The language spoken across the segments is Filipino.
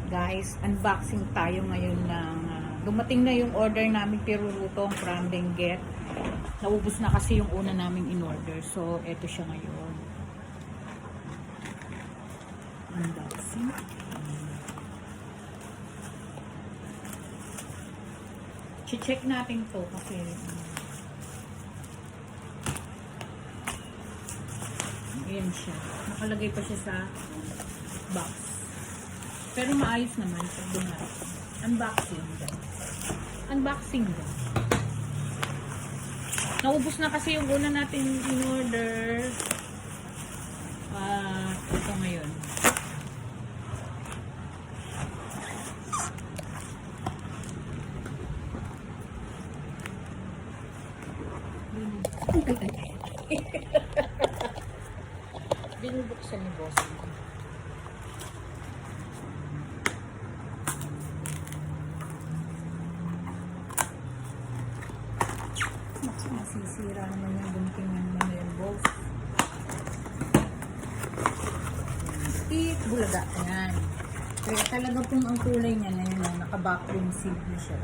Guys, unboxing tayo ngayon ng dumating na yung order namin pirurutong from Benguet. Naubos na kasi yung una naming in-order. So, eto siya ngayon. Unboxing. Check natin to kasi ayan siya. Nakalagay pa siya sa box. Pero maayos naman pag dumating. Unboxing guys. Unboxing guys. Naubos na kasi yung una natin in-order. Ito ngayon. Binubuksan ni boss. Masisira naman yung guntingan mo ngayon, boss. Bulaga. Ayan. Kaya talaga pong ang kulay niya na yun, naka-backroom seal na siya.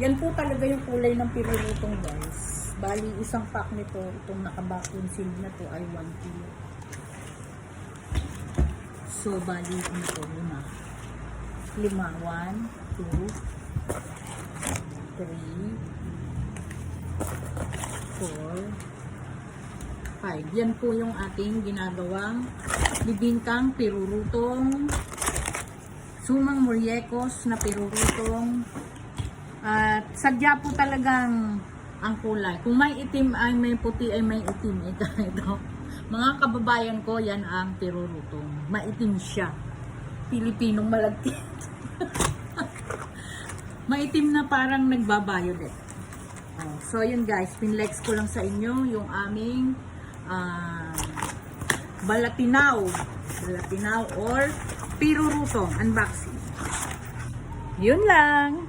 Yan po talaga yung kulay ng pirurutong guys. Bali, isang pack nito, itong naka-backroom seal na to ay 1 kilo. So, bali, ito, 5. 1, 2, 3, 4, 5. Yan po yung ating ginagawang bibingkang pirurutong sumang muryekos na pirurutong. At sadya po talagang ang kulay. Kung may itim ay may puti ay may itim. Ito. Mga kababayan ko, yan ang pirurutong. Maitim siya. Pilipinong malagkit. Maitim na parang nagbabayod eh. So yun guys, pinlex ko lang sa inyo yung aming balatinaw or pirurutong unboxing. Yun lang.